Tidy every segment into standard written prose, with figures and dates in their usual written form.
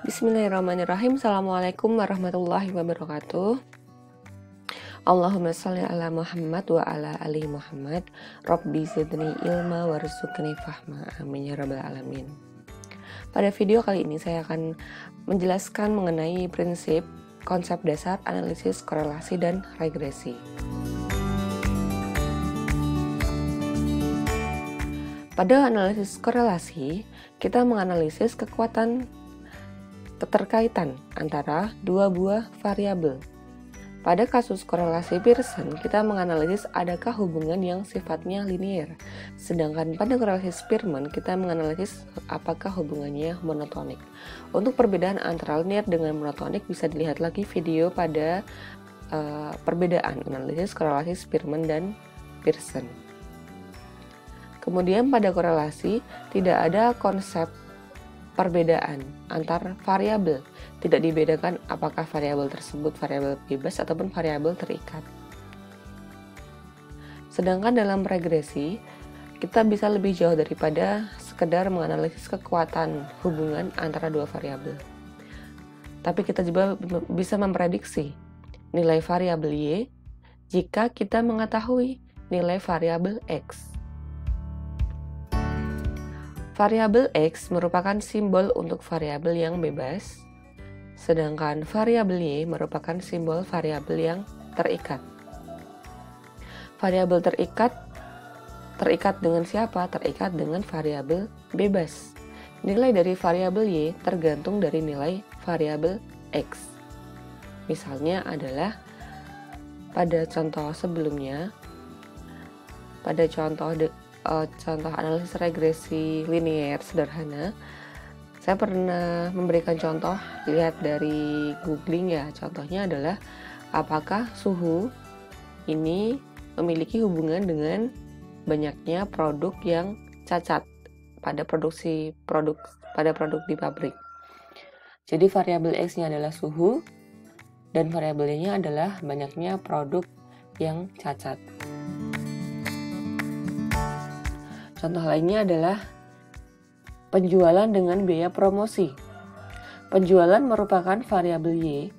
Bismillahirrahmanirrahim. Assalamualaikum warahmatullahi wabarakatuh. Allahumma sholli ala Muhammad wa ala ali Muhammad. Rabbi zidni ilma warzuqni fahma. Amin ya rabbal alamin. Pada video kali ini saya akan menjelaskan mengenai prinsip konsep dasar analisis korelasi dan regresi. Pada analisis korelasi, kita menganalisis keterkaitan antara dua buah variabel. Pada kasus korelasi Pearson, kita menganalisis adakah hubungan yang sifatnya linear. Sedangkan pada korelasi Spearman, kita menganalisis apakah hubungannya monotonik. Untuk perbedaan antara linear dengan monotonik bisa dilihat lagi video pada perbedaan analisis korelasi Spearman dan Pearson. Kemudian pada korelasi tidak ada konsep perbedaan antar variabel. Tidak dibedakan apakah variabel tersebut variabel bebas ataupun variabel terikat. Sedangkan dalam regresi, kita bisa lebih jauh daripada sekedar menganalisis kekuatan hubungan antara dua variabel. Tapi kita juga bisa memprediksi nilai variabel Y jika kita mengetahui nilai variabel X. Variabel X merupakan simbol untuk variabel yang bebas, sedangkan variabel Y merupakan simbol variabel yang terikat. Variabel terikat dengan siapa? Terikat dengan variabel bebas. Nilai dari variabel Y tergantung dari nilai variabel X. Misalnya adalah pada contoh sebelumnya, pada contoh analisis regresi linear sederhana, saya pernah memberikan contoh, lihat dari googling ya. Contohnya adalah apakah suhu ini memiliki hubungan dengan banyaknya produk yang cacat pada produk di pabrik. Jadi variabel X-nya adalah suhu dan variabel Y-nya adalah banyaknya produk yang cacat. Contoh lainnya adalah penjualan dengan biaya promosi. Penjualan merupakan variabel Y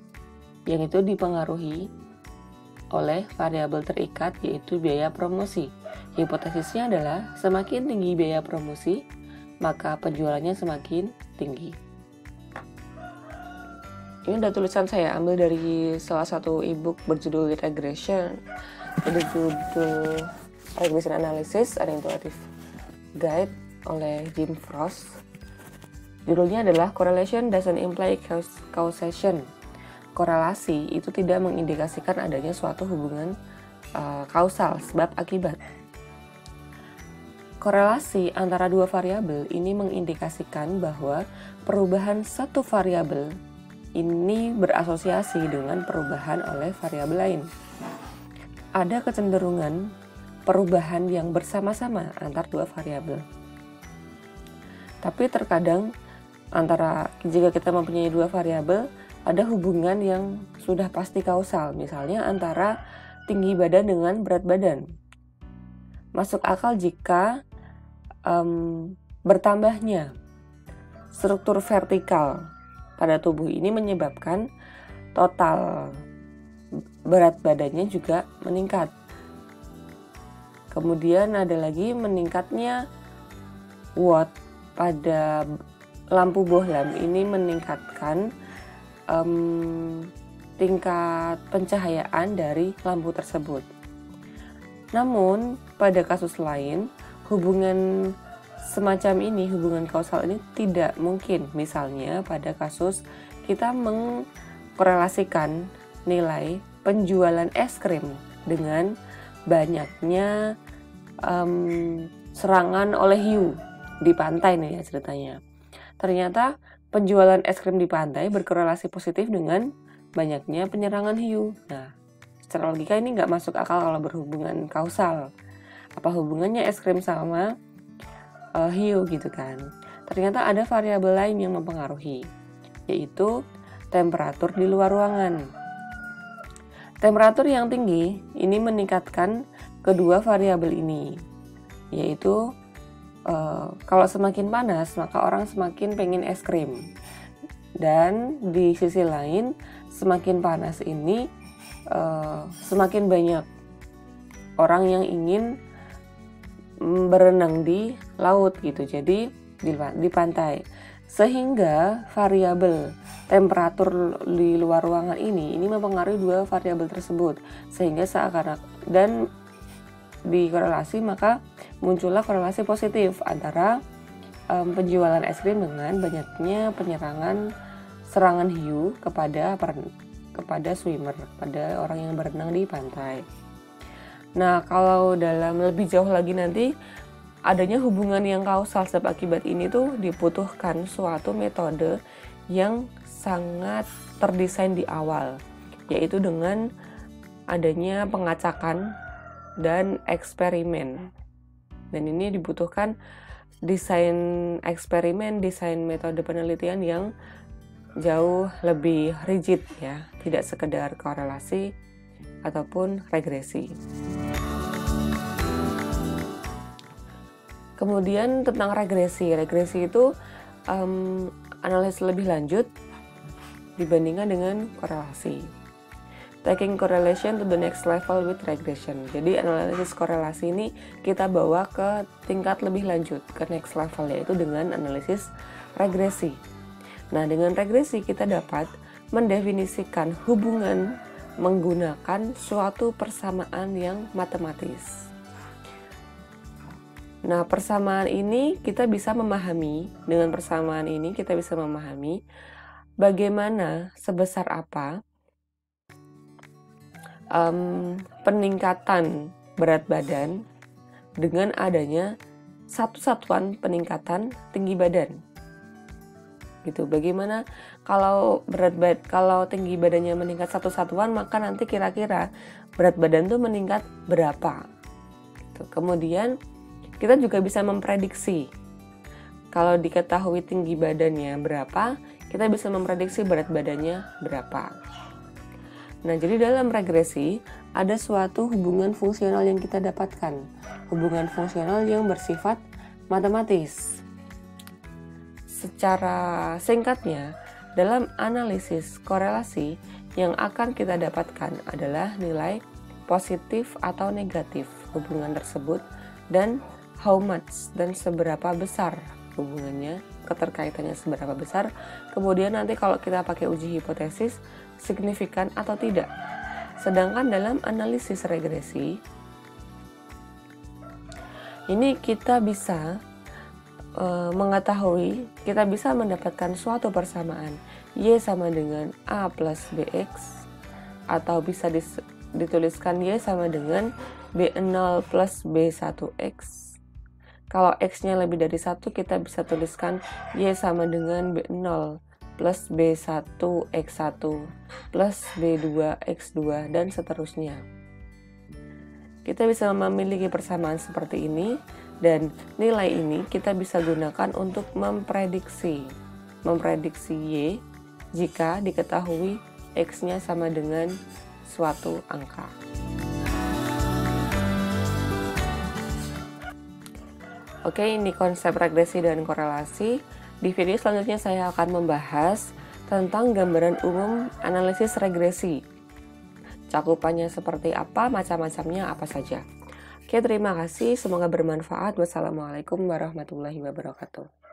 yang itu dipengaruhi oleh variabel terikat yaitu biaya promosi. Hipotesisnya adalah semakin tinggi biaya promosi, maka penjualannya semakin tinggi. Ini adalah tulisan saya ambil dari salah satu e-book berjudul Regression. Berjudul Regression Analysis, an Intuitive Guide oleh Jim Frost. Judulnya adalah Correlation doesn't imply causation. Korelasi itu tidak mengindikasikan adanya suatu hubungan kausal, sebab akibat. Korelasi antara dua variabel ini mengindikasikan bahwa perubahan satu variabel ini berasosiasi dengan perubahan oleh variabel lain. Ada kecenderungan perubahan yang bersama-sama antar dua variabel. Tapi terkadang jika kita mempunyai dua variabel, ada hubungan yang sudah pasti kausal, misalnya antara tinggi badan dengan berat badan. Masuk akal jika bertambahnya struktur vertikal pada tubuh ini menyebabkan total berat badannya juga meningkat. Kemudian ada lagi meningkatnya watt pada lampu bohlam ini meningkatkan tingkat pencahayaan dari lampu tersebut. Namun pada kasus lain hubungan semacam ini, hubungan kausal ini tidak mungkin. Misalnya pada kasus kita mengkorelasikan nilai penjualan es krim dengan banyaknya serangan oleh hiu di pantai nih ya ceritanya. Ternyata penjualan es krim di pantai berkorelasi positif dengan banyaknya penyerangan hiu. Nah, secara logika ini nggak masuk akal kalau berhubungan kausal. Apa hubungannya es krim sama hiu gitu kan? Ternyata ada variabel lain yang mempengaruhi, yaitu temperatur di luar ruangan. Temperatur yang tinggi ini meningkatkan kedua variabel ini, yaitu kalau semakin panas maka orang semakin pengen es krim. Dan di sisi lain, semakin panas ini, semakin banyak orang yang ingin berenang di laut gitu, jadi di pantai. Sehingga variabel temperatur di luar ruangan ini mempengaruhi dua variabel tersebut, sehingga seakan dan dikorelasi, maka muncullah korelasi positif antara penjualan es krim dengan banyaknya serangan hiu kepada swimmer, pada orang yang berenang di pantai. Nah, kalau dalam lebih jauh lagi nanti, adanya hubungan yang kausal sebab akibat ini tuh dibutuhkan suatu metode yang sangat terdesain di awal, yaitu dengan adanya pengacakan dan eksperimen. Dan ini dibutuhkan desain eksperimen, desain metode penelitian yang jauh lebih rigid ya, tidak sekedar korelasi ataupun regresi. Kemudian tentang regresi itu analisis lebih lanjut dibandingkan dengan korelasi. Taking correlation to the next level with regression. Jadi analisis korelasi ini kita bawa ke tingkat lebih lanjut, ke next level, yaitu dengan analisis regresi. Nah, dengan regresi kita dapat mendefinisikan hubungan menggunakan suatu persamaan yang matematis. Nah, persamaan ini kita bisa memahami, dengan persamaan ini kita bisa memahami bagaimana, sebesar apa peningkatan berat badan dengan adanya satu satuan peningkatan tinggi badan. Gitu. Bagaimana kalau tinggi badannya meningkat satu satuan, maka nanti kira-kira berat badan tuh meningkat berapa. Gitu. Kemudian kita juga bisa memprediksi. Kalau diketahui tinggi badannya berapa, kita bisa memprediksi berat badannya berapa. Nah, jadi dalam regresi ada suatu hubungan fungsional yang kita dapatkan. Hubungan fungsional yang bersifat matematis. Secara singkatnya, dalam analisis korelasi yang akan kita dapatkan adalah nilai positif atau negatif hubungan tersebut dan how much, dan seberapa besar hubungannya, keterkaitannya seberapa besar. Kemudian nanti kalau kita pakai uji hipotesis, signifikan atau tidak. Sedangkan dalam analisis regresi, ini kita bisa mengetahui, kita bisa mendapatkan suatu persamaan Y sama dengan A plus BX, atau bisa dituliskan Y sama dengan B0 plus B1X. Kalau X-nya lebih dari 1, kita bisa tuliskan Y sama dengan B0 plus B1X1 plus B2X2 dan seterusnya. Kita bisa memiliki persamaan seperti ini, dan nilai ini kita bisa gunakan untuk memprediksi Y jika diketahui X-nya sama dengan suatu angka. Oke, ini konsep regresi dan korelasi. Di video selanjutnya saya akan membahas tentang gambaran umum analisis regresi. Cakupannya seperti apa, macam-macamnya apa saja. Oke, terima kasih. Semoga bermanfaat. Wassalamualaikum warahmatullahi wabarakatuh.